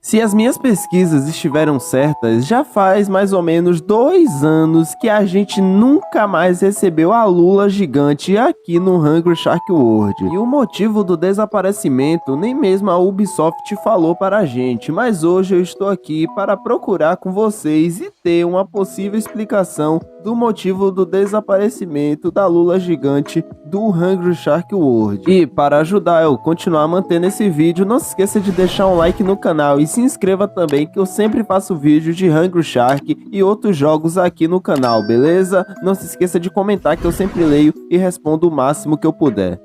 Se as minhas pesquisas estiveram certas, já faz mais ou menos 2 anos que a gente nunca mais recebeu a lula gigante aqui no Hungry Shark World. E o motivo do desaparecimento nem mesmo a Ubisoft falou para a gente, mas hoje eu estou aqui para procurar com vocês e ter uma possível explicação do motivo do desaparecimento da lula gigante do Hungry Shark World. E para ajudar eu continuar mantendo esse vídeo, não se esqueça de deixar um like no canal e se inscreva também, que eu sempre faço vídeos de Hungry Shark e outros jogos aqui no canal, beleza? Não se esqueça de comentar, que eu sempre leio e respondo o máximo que eu puder.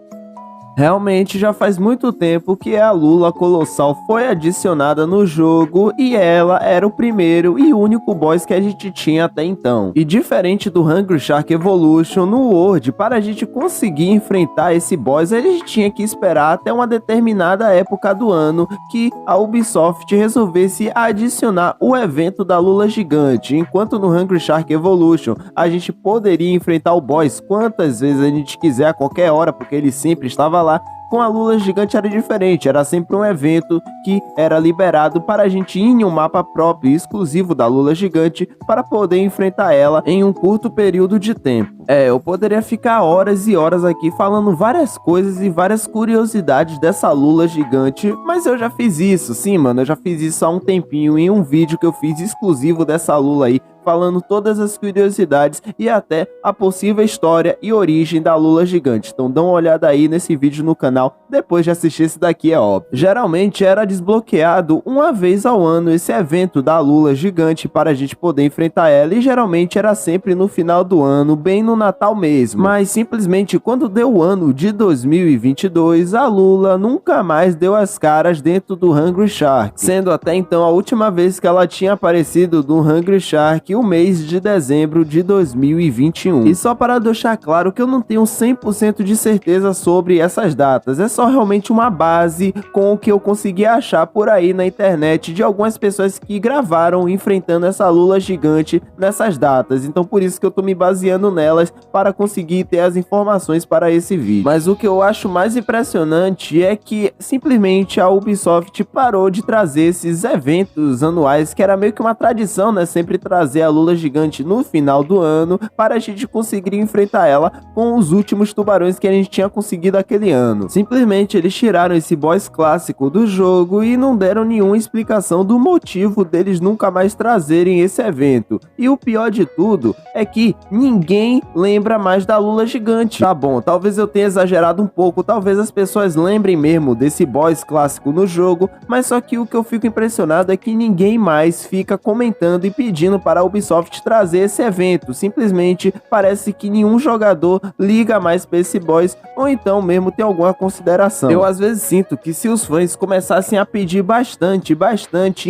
Realmente já faz muito tempo que a lula colossal foi adicionada no jogo e ela era o primeiro e único boss que a gente tinha até então. E diferente do Hungry Shark Evolution, no World, para a gente conseguir enfrentar esse boss, a gente tinha que esperar até uma determinada época do ano que a Ubisoft resolvesse adicionar o evento da lula gigante. Enquanto no Hungry Shark Evolution a gente poderia enfrentar o boss quantas vezes a gente quiser, a qualquer hora, porque ele sempre estava lá. Com a lula gigante era diferente, era sempre um evento que era liberado para a gente ir em um mapa próprio e exclusivo da lula gigante para poder enfrentar ela em um curto período de tempo. Eu poderia ficar horas e horas aqui falando várias coisas e várias curiosidades dessa lula gigante, mas eu já fiz isso, sim mano, eu já fiz isso há um tempinho em um vídeo que eu fiz exclusivo dessa lula aí, falando todas as curiosidades e até a possível história e origem da lula gigante. Então dá uma olhada aí nesse vídeo no canal, depois de assistir esse daqui, é óbvio. Geralmente era desbloqueado uma vez ao ano esse evento da lula gigante para a gente poder enfrentar ela, e geralmente era sempre no final do ano, bem no Natal mesmo. Mas simplesmente quando deu o ano de 2022, a lula nunca mais deu as caras dentro do Hungry Shark, sendo até então a última vez que ela tinha aparecido no Hungry Shark o mês de dezembro de 2021. E só para deixar claro que eu não tenho 100% de certeza sobre essas datas, é só realmente uma base com o que eu consegui achar por aí na internet de algumas pessoas que gravaram enfrentando essa lula gigante nessas datas, então por isso que eu tô me baseando nelas para conseguir ter as informações para esse vídeo. Mas o que eu acho mais impressionante é que simplesmente a Ubisoft parou de trazer esses eventos anuais, que era meio que uma tradição, né, sempre trazer a lula gigante no final do ano para a gente conseguir enfrentar ela com os últimos tubarões que a gente tinha conseguido aquele ano. Simplesmente eles tiraram esse boss clássico do jogo e não deram nenhuma explicação do motivo deles nunca mais trazerem esse evento. E o pior de tudo é que ninguém lembra mais da lula gigante. Tá bom, talvez eu tenha exagerado um pouco, talvez as pessoas lembrem mesmo desse boss clássico no jogo, mas só que o que eu fico impressionado é que ninguém mais fica comentando e pedindo para a Ubisoft trazer esse evento. Simplesmente parece que nenhum jogador liga mais para esse boss, ou então mesmo tem alguma consideração. Eu às vezes sinto que se os fãs começassem a pedir bastante,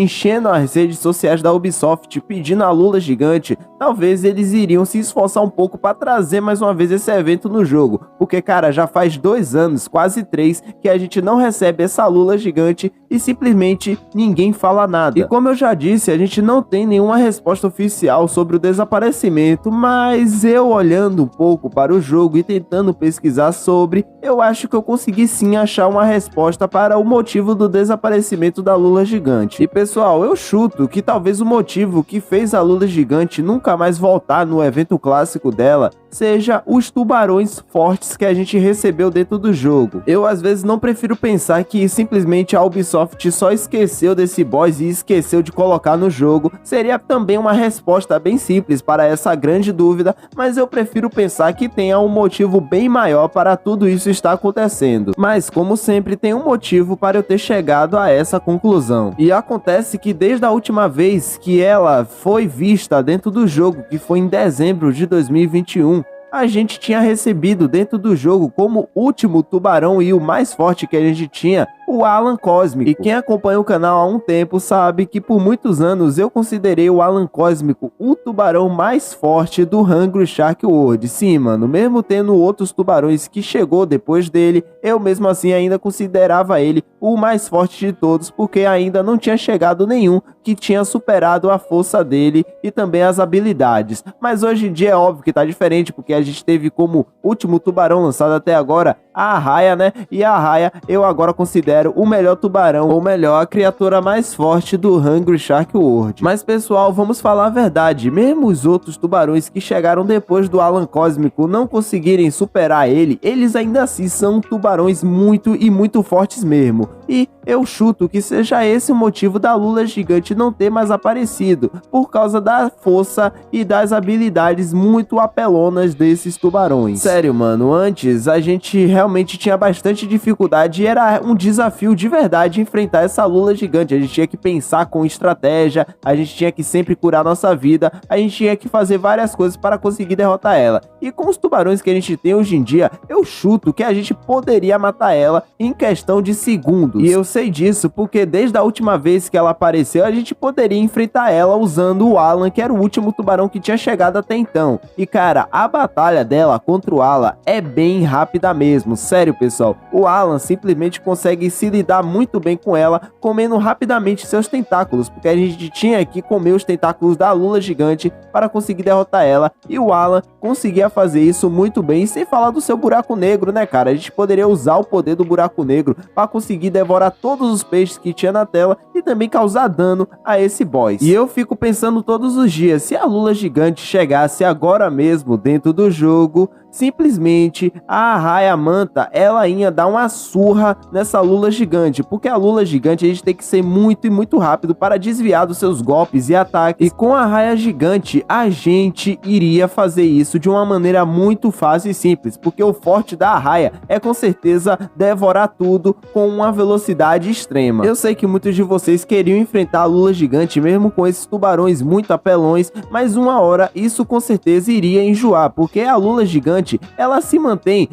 enchendo as redes sociais da Ubisoft pedindo a lula gigante, talvez eles iriam se esforçar um pouco para trazer mais uma vez esse evento no jogo, porque cara, já faz 2 anos, quase 3, que a gente não recebe essa lula gigante e simplesmente ninguém fala nada. E como eu já disse, a gente não tem nenhuma resposta oficial sobre o desaparecimento, mas eu olhando um pouco para o jogo e tentando pesquisar sobre, eu acho que eu consegui sim achar uma resposta para o motivo do desaparecimento da lula gigante. E pessoal, eu chuto que talvez o motivo que fez a lula gigante nunca mais voltar no evento clássico dela seja os tubarões fortes que a gente recebeu dentro do jogo. Eu às vezes não prefiro pensar que simplesmente a Ubisoft só esqueceu desse boss e esqueceu de colocar no jogo. Seria também uma resposta bem simples para essa grande dúvida, mas eu prefiro pensar que tenha um motivo bem maior para tudo isso estar acontecendo. Mas como sempre tem um motivo para eu ter chegado a essa conclusão. E acontece que desde a última vez que ela foi vista dentro do jogo, que foi em dezembro de 2021, a gente tinha recebido dentro do jogo como último tubarão e o mais forte que a gente tinha, o Alan Cósmico. E quem acompanha o canal há um tempo sabe que por muitos anos eu considerei o Alan Cósmico o tubarão mais forte do Hungry Shark World. Sim, mano, mesmo tendo outros tubarões que chegou depois dele, eu mesmo assim ainda considerava ele o mais forte de todos, porque ainda não tinha chegado nenhum que tinha superado a força dele e também as habilidades. Mas hoje em dia é óbvio que tá diferente, porque a gente teve como último tubarão lançado até agora a arraia, né? E a arraia eu agora considero o melhor tubarão, ou melhor, a criatura mais forte do Hungry Shark World. Mas pessoal, vamos falar a verdade, mesmo os outros tubarões que chegaram depois do Alan Cósmico não conseguirem superar ele, eles ainda assim são tubarões muito fortes mesmo. E eu chuto que seja esse o motivo da lula gigante não ter mais aparecido, por causa da força e das habilidades muito apelonas desses tubarões. Sério, mano, antes a gente realmente tinha bastante dificuldade e era um desafio de verdade enfrentar essa lula gigante. A gente tinha que pensar com estratégia, a gente tinha que sempre curar nossa vida, a gente tinha que fazer várias coisas para conseguir derrotar ela. E com os tubarões que a gente tem hoje em dia, eu chuto que a gente poderia matar ela em questão de segundos. E eu sei disso porque desde a última vez que ela apareceu, a gente poderia enfrentar ela usando o Alan, que era o último tubarão que tinha chegado até então. E cara, a batalha dela contra o Alan é bem rápida mesmo, sério pessoal. O Alan simplesmente consegue se lidar muito bem com ela, comendo rapidamente seus tentáculos, porque a gente tinha que comer os tentáculos da lula gigante para conseguir derrotar ela, e o Alan conseguia fazer isso muito bem, sem falar do seu buraco negro, né cara? A gente poderia usar o poder do buraco negro para conseguir devorar todos os peixes que tinha na tela e também causar dano a esse boss. E eu fico pensando todos os dias, se a lula gigante chegasse agora mesmo dentro do jogo, simplesmente a arraia manta, ela ia dar uma surra nessa lula gigante, porque a lula gigante a gente tem que ser muito rápido para desviar dos seus golpes e ataques, e com a arraia gigante a gente iria fazer isso de uma maneira muito fácil e simples, porque o forte da arraia é com certeza devorar tudo com uma velocidade extrema. Eu sei que muitos de vocês queriam enfrentar a lula gigante mesmo com esses tubarões muito apelões, mas uma hora isso com certeza iria enjoar, porque a lula gigante ela se mantém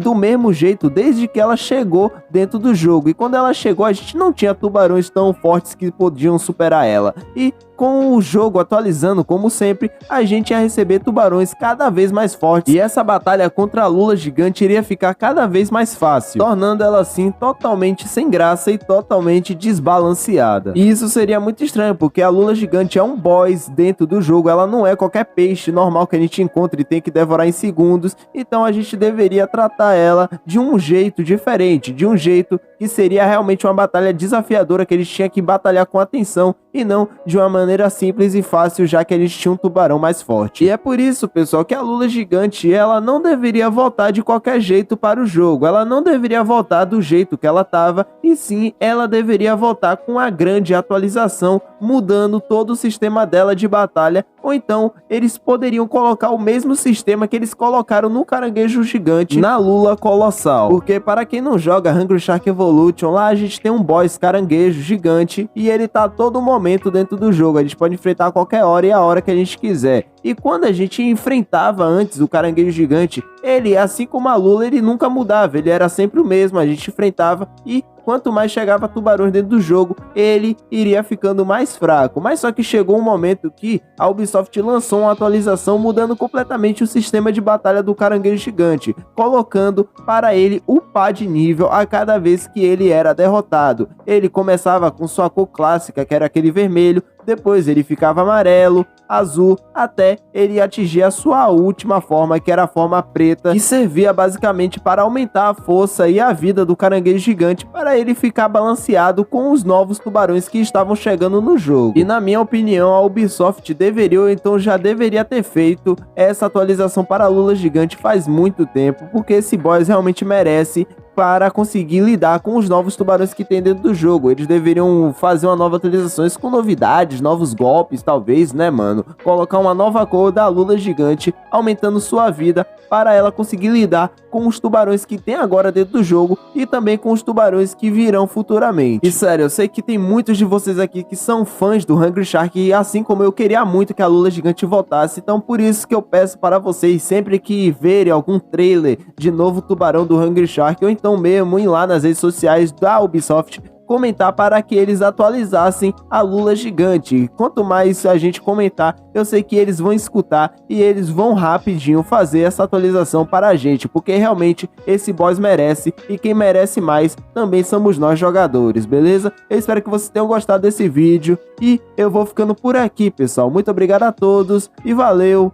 do mesmo jeito desde que ela chegou dentro do jogo, e quando ela chegou a gente não tinha tubarões tão fortes que podiam superar ela, e com o jogo atualizando como sempre, a gente ia receber tubarões cada vez mais fortes, e essa batalha contra a lula gigante iria ficar cada vez mais fácil, tornando ela assim totalmente sem graça e totalmente desbalanceada. E isso seria muito estranho, porque a lula gigante é um boss dentro do jogo, ela não é qualquer peixe normal que a gente encontra e tem que devorar em segundos, então a gente deveria tratar ela de um jeito diferente, de um jeito que seria realmente uma batalha desafiadora, que a gente tinha que batalhar com atenção e não de uma maneira simples e fácil, já que a gente tinha um tubarão mais forte. E é por isso, pessoal, que a lula gigante ela não deveria voltar de qualquer jeito para o jogo, ela não deveria voltar do jeito que ela estava, e sim, ela deveria voltar com a grande atualização, mudando todo o sistema dela de batalha, ou então eles poderiam colocar o mesmo sistema que eles colocaram no caranguejo gigante na lula colossal, porque para quem não joga Hungry Shark Evolution, lá a gente tem um boss caranguejo gigante e ele tá a todo momento dentro do jogo, a gente pode enfrentar a qualquer hora e a hora que a gente quiser. E quando a gente enfrentava antes o caranguejo gigante, ele, assim como a lula, ele nunca mudava, ele era sempre o mesmo, a gente enfrentava e quanto mais chegava tubarões dentro do jogo, ele iria ficando mais fraco. Mas só que chegou um momento que a Ubisoft lançou uma atualização mudando completamente o sistema de batalha do caranguejo gigante, colocando para ele upar de nível a cada vez que ele era derrotado. Ele começava com sua cor clássica, que era aquele vermelho, depois ele ficava amarelo, azul, até ele atingir a sua última forma, que era a forma preta, que servia basicamente para aumentar a força e a vida do caranguejo gigante, para ele ficar balanceado com os novos tubarões que estavam chegando no jogo. E na minha opinião, a Ubisoft deveria, ou então já deveria ter feito essa atualização para a lula gigante faz muito tempo, porque esse boss realmente merece, para conseguir lidar com os novos tubarões que tem dentro do jogo. Eles deveriam fazer uma nova atualização com novidades, novos golpes, talvez, né, mano? Colocar uma nova cor da lula gigante, aumentando sua vida, para ela conseguir lidar com os tubarões que tem agora dentro do jogo e também com os tubarões que virão futuramente. E sério, eu sei que tem muitos de vocês aqui que são fãs do Hungry Shark, e assim como eu queria muito que a lula gigante voltasse, então por isso que eu peço para vocês, sempre que verem algum trailer de novo tubarão do Hungry Shark, ou então mesmo ir lá nas redes sociais da Ubisoft, comentar para que eles atualizassem a lula gigante. Quanto mais a gente comentar, eu sei que eles vão escutar e eles vão rapidinho fazer essa atualização para a gente, porque realmente esse boss merece, e quem merece mais também somos nós jogadores, beleza? Eu espero que vocês tenham gostado desse vídeo e eu vou ficando por aqui, pessoal. Muito obrigado a todos e valeu,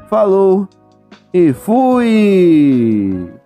falou e fui!